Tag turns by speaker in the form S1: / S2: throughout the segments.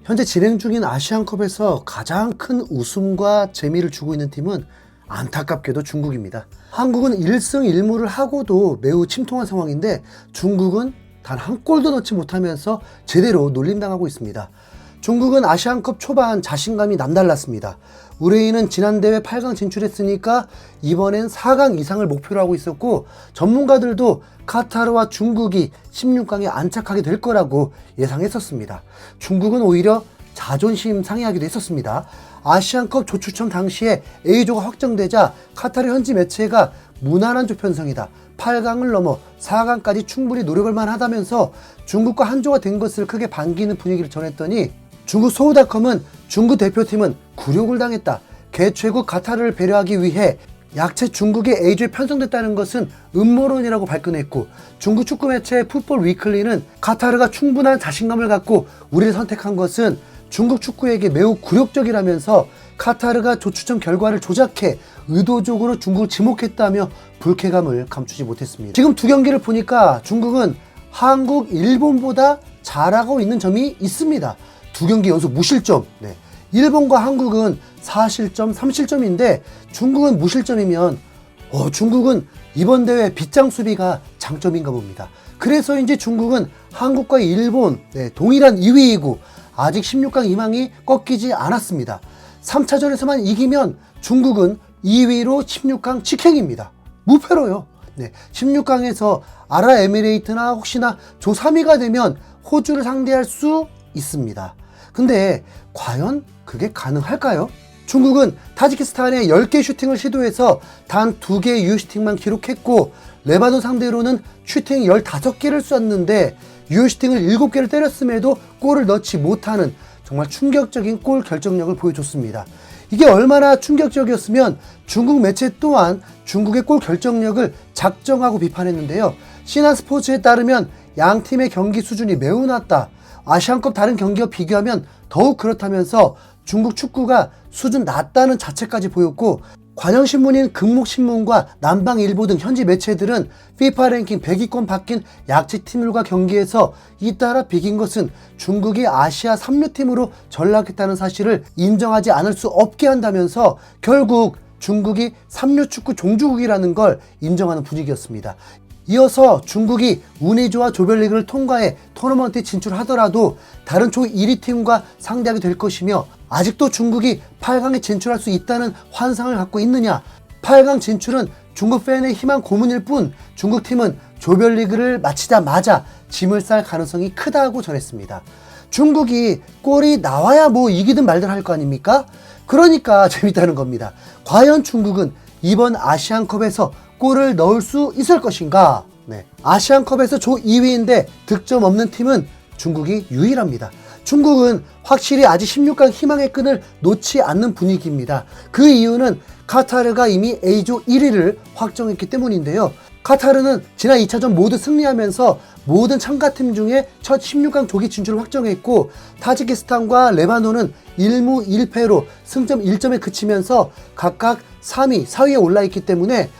S1: 현재 진행 중인 아시안컵에서 가장 큰 웃음과 재미를 주고 있는 팀은 안타깝게도 중국입니다. 한국은 1승 1무를 하고도 매우 침통한 상황인데 중국은 단 한 골도 넣지 못하면서 제대로 놀림당하고 있습니다. 중국은 아시안컵 초반 자신감이 남달랐습니다. 우레인은 지난 대회 8강 진출했으니까 이번엔 4강 이상을 목표로 하고 있었고, 전문가들도 카타르와 중국이 16강에 안착하게 될 거라고 예상했었습니다. 중국은 오히려 자존심 상해하기도 했었습니다. 아시안컵 조추첨 당시에 A조가 확정되자 카타르 현지 매체가 무난한 조 편성이다, 8강을 넘어 4강까지 충분히 노력할 만하다면서 중국과 한 조가 된 것을 크게 반기는 분위기를 전했더니, 중국 소우닷컴은 중국 대표팀은 굴욕을 당했다, 개최국 카타르를 배려하기 위해 약체 중국의 A조에 편성됐다는 것은 음모론이라고 발끈했고, 중국 축구 매체 풋볼 위클리는 카타르가 충분한 자신감을 갖고 우리를 선택한 것은 중국 축구에게 매우 굴욕적이라면서 카타르가 조추첨 결과를 조작해 의도적으로 중국을 지목했다며 불쾌감을 감추지 못했습니다. 지금 두 경기를 보니까 중국은 한국, 일본보다 잘하고 있는 점이 있습니다. 두 경기 연속 무실점. 일본과 한국은 4실점, 3실점인데 중국은 무실점이면 중국은 이번 대회 빗장 수비가 장점인가 봅니다. 그래서인지 중국은 한국과 일본 동일한 2위이고 아직 16강 희망이 꺾이지 않았습니다. 3차전에서만 이기면 중국은 2위로 16강 직행입니다. 무패로요. 16강에서 아랍에미레이트나 혹시나 조 3위가 되면 호주를 상대할 수 있습니다. 근데 과연 그게 가능할까요? 중국은 타지키스탄에 10개 슈팅을 시도해서 단 2개의 유효슈팅만 기록했고, 레바논 상대로는 슈팅 15개를 쐈는데 유효슈팅을 7개를 때렸음에도 골을 넣지 못하는 정말 충격적인 골 결정력을 보여줬습니다. 이게 얼마나 충격적이었으면 중국 매체 또한 중국의 골 결정력을 작정하고 비판했는데요. 신한스포츠에 따르면 양 팀의 경기 수준이 매우 낮다, 아시안컵 다른 경기와 비교하면 더욱 그렇다면서 중국 축구가 수준 낮다는 자체까지 보였고, 관영신문인 금목신문과 남방일보 등 현지 매체들은 FIFA 랭킹 100위권 바뀐 약체팀들과 경기에서 잇따라 비긴 것은 중국이 아시아 3류팀으로 전락했다는 사실을 인정하지 않을 수 없게 한다면서 결국 중국이 3류 축구 종주국이라는 걸 인정하는 분위기였습니다. 이어서 중국이 운이조와 조별리그를 통과해 토너먼트에 진출하더라도 다른 조 1위 팀과 상대하게 될 것이며, 아직도 중국이 8강에 진출할 수 있다는 환상을 갖고 있느냐, 8강 진출은 중국 팬의 희망 고문일 뿐 중국팀은 조별리그를 마치자마자 짐을 쌀 가능성이 크다고 전했습니다. 중국이 골이 나와야 뭐 이기든 말든 할 거 아닙니까? 그러니까 재밌다는 겁니다. 과연 중국은 이번 아시안컵에서 골을 넣을 수 있을 것인가? 아시안컵에서 조 2위인데 득점 없는 팀은 중국이 유일합니다. 중국은 확실히 아직 16강 희망의 끈을 놓지 않는 분위기입니다. 그 이유는 카타르가 이미 A조 1위를 확정했기 때문인데요. 카타르는 지난 2차전 모두 승리하면서 모든 참가팀 중에 첫 16강 조기 진출을 확정했고, 타지키스탄과 레바논은 1무 1패로 승점 1점에 그치면서 각각 3위, 4위에 올라있기 때문에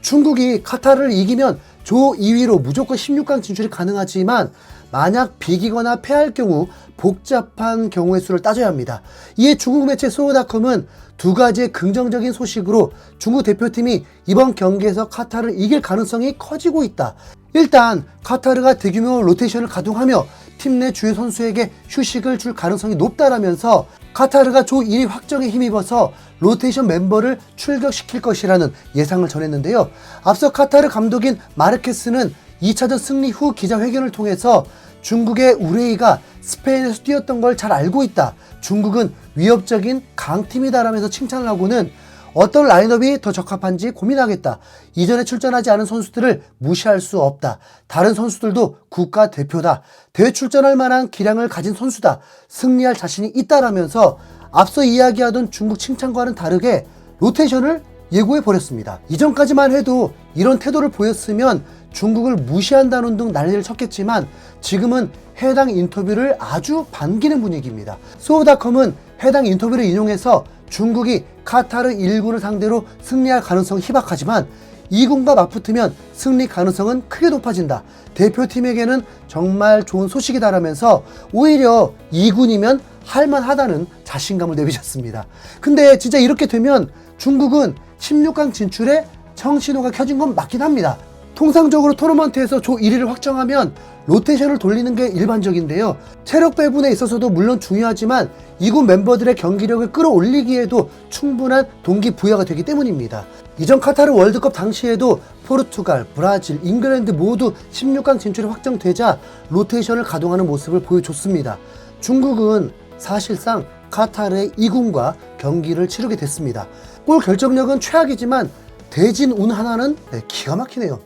S1: 중국이 카타르를 이기면 조 2위로 무조건 16강 진출이 가능하지만, 만약 비기거나 패할 경우 복잡한 경우의 수를 따져야 합니다. 이에 중국 매체 소우닷컴은 두 가지의 긍정적인 소식으로 중국 대표팀이 이번 경기에서 카타르를 이길 가능성이 커지고 있다. 일단 카타르가 대규모 로테이션을 가동하며 팀 내 주요 선수에게 휴식을 줄 가능성이 높다라면서 카타르가 조 1위 확정에 힘입어서 로테이션 멤버를 출격시킬 것이라는 예상을 전했는데요. 앞서 카타르 감독인 마르케스는 2차전 승리 후 기자회견을 통해서 중국의 우레이가 스페인에서 뛰었던 걸 잘 알고 있다, 중국은 위협적인 강팀이다라면서 칭찬을 하고는 어떤 라인업이 더 적합한지 고민하겠다, 이전에 출전하지 않은 선수들을 무시할 수 없다, 다른 선수들도 국가대표다, 대회 출전할 만한 기량을 가진 선수다, 승리할 자신이 있다라면서 앞서 이야기하던 중국 칭찬과는 다르게 로테이션을 예고해버렸습니다. 이전까지만 해도 이런 태도를 보였으면 중국을 무시한다는 등 난리를 쳤겠지만 지금은 해당 인터뷰를 아주 반기는 분위기입니다. 소우닷컴은 해당 인터뷰를 인용해서 중국이 카타르 1군을 상대로 승리할 가능성은 희박하지만 2군과 맞붙으면 승리 가능성은 크게 높아진다. 대표팀에게는 정말 좋은 소식이다라면서 오히려 2군이면 할만하다는 자신감을 내비쳤습니다. 근데 진짜 이렇게 되면 중국은 16강 진출에 청신호가 켜진 건 맞긴 합니다. 통상적으로 토너먼트에서 조 1위를 확정하면 로테이션을 돌리는 게 일반적인데요. 체력 배분에 있어서도 물론 중요하지만 이군 멤버들의 경기력을 끌어올리기에도 충분한 동기부여가 되기 때문입니다. 이전 카타르 월드컵 당시에도 포르투갈, 브라질, 잉글랜드 모두 16강 진출이 확정되자 로테이션을 가동하는 모습을 보여줬습니다. 중국은 사실상 카타르의 2군과 경기를 치르게 됐습니다. 골 결정력은 최악이지만 대진 운 하나는 기가 막히네요.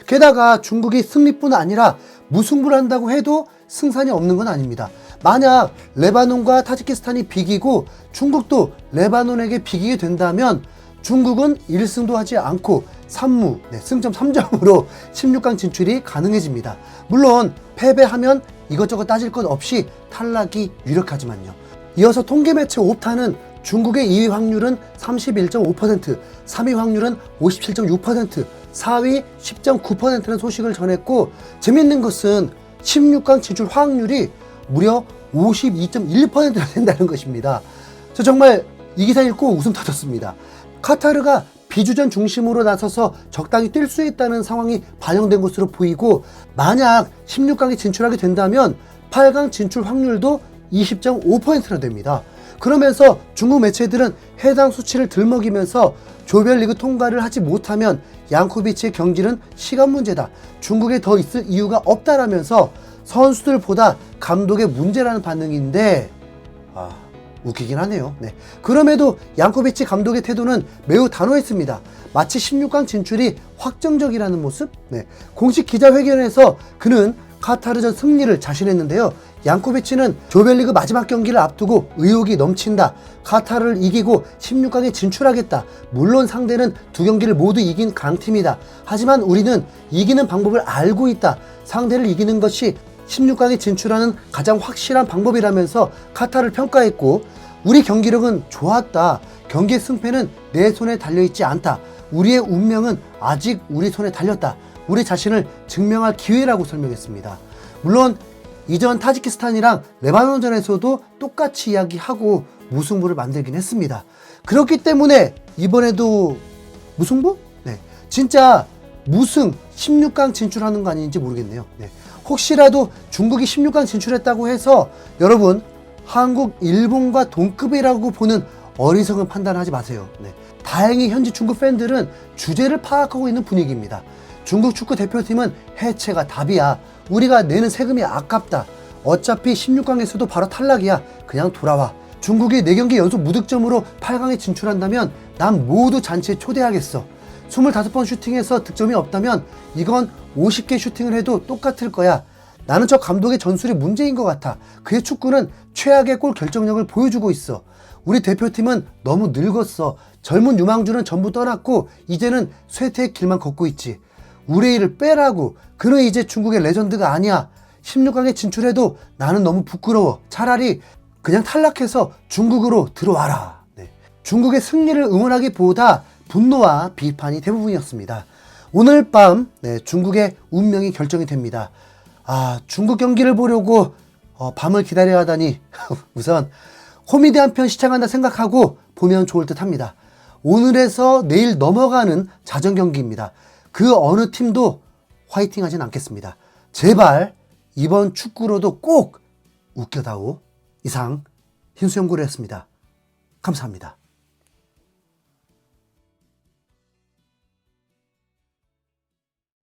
S1: 게다가 중국이 승리뿐 아니라 무승부를 한다고 해도 승산이 없는 건 아닙니다. 만약 레바논과 타지키스탄이 비기고 중국도 레바논에게 비기게 된다면 중국은 1승도 하지 않고 3무, 승점 3점으로 16강 진출이 가능해집니다. 물론 패배하면 이것저것 따질 것 없이 탈락이 유력하지만요. 이어서 통계 매체 옵타는 중국의 2위 확률은 31.5%, 3위 확률은 57.6%, 4위 10.9%라는 소식을 전했고, 재밌는 것은 16강 진출 확률이 무려 52.1%나 된다는 것입니다. 저 정말 이 기사 읽고 웃음 터졌습니다. 카타르가 비주전 중심으로 나서서 적당히 뛸 수 있다는 상황이 반영된 것으로 보이고, 만약 16강에 진출하게 된다면 8강 진출 확률도 20.5%나 됩니다. 그러면서 중국 매체들은 해당 수치를 들먹이면서 조별리그 통과를 하지 못하면 양코비치의 경질은 시간 문제다, 중국에 더 있을 이유가 없다라면서 선수들보다 감독의 문제라는 반응인데, 웃기긴 하네요. 그럼에도 양코비치 감독의 태도는 매우 단호했습니다. 마치 16강 진출이 확정적이라는 모습? 공식 기자회견에서 그는 카타르전 승리를 자신했는데요. 양코비치는 조별리그 마지막 경기를 앞두고 의욕이 넘친다, 카타르를 이기고 16강에 진출하겠다, 물론 상대는 두 경기를 모두 이긴 강팀이다, 하지만 우리는 이기는 방법을 알고 있다, 상대를 이기는 것이 16강에 진출하는 가장 확실한 방법이라면서 카타르를 평가했고, 우리 경기력은 좋았다, 경기의 승패는 내 손에 달려있지 않다, 우리의 운명은 아직 우리 손에 달렸다, 우리 자신을 증명할 기회라고 설명했습니다. 물론 이전 타지키스탄이랑 레바논전에서도 똑같이 이야기하고 무승부를 만들긴 했습니다. 그렇기 때문에 이번에도 무승부? 진짜 무승 16강 진출하는 거 아닌지 모르겠네요. 혹시라도 중국이 16강 진출했다고 해서 여러분 한국, 일본과 동급이라고 보는 어리석은 판단을 하지 마세요. 다행히 현지 중국 팬들은 주제를 파악하고 있는 분위기입니다. 중국 축구 대표팀은 해체가 답이야, 우리가 내는 세금이 아깝다, 어차피 16강에서도 바로 탈락이야, 그냥 돌아와, 중국이 4경기 연속 무득점으로 8강에 진출한다면 난 모두 잔치에 초대하겠어, 25번 슈팅해서 득점이 없다면 이건 50개 슈팅을 해도 똑같을 거야, 나는 저 감독의 전술이 문제인 것 같아, 그의 축구는 최악의 골 결정력을 보여주고 있어, 우리 대표팀은 너무 늙었어, 젊은 유망주는 전부 떠났고 이제는 쇠퇴의 길만 걷고 있지, 우레이를 빼라고, 그는 이제 중국의 레전드가 아니야, 16강에 진출해도 나는 너무 부끄러워, 차라리 그냥 탈락해서 중국으로 들어와라. 중국의 승리를 응원하기보다 분노와 비판이 대부분이었습니다. 오늘 밤 중국의 운명이 결정이 됩니다. 중국 경기를 보려고 밤을 기다려야 하다니 우선 코미디 한 편 시청한다 생각하고 보면 좋을 듯 합니다. 오늘에서 내일 넘어가는 자정 경기입니다. 그 어느 팀도 화이팅 하진 않겠습니다. 제발 이번 축구로도 꼭 웃겨다오. 이상 흰수염고래였습니다. 감사합니다.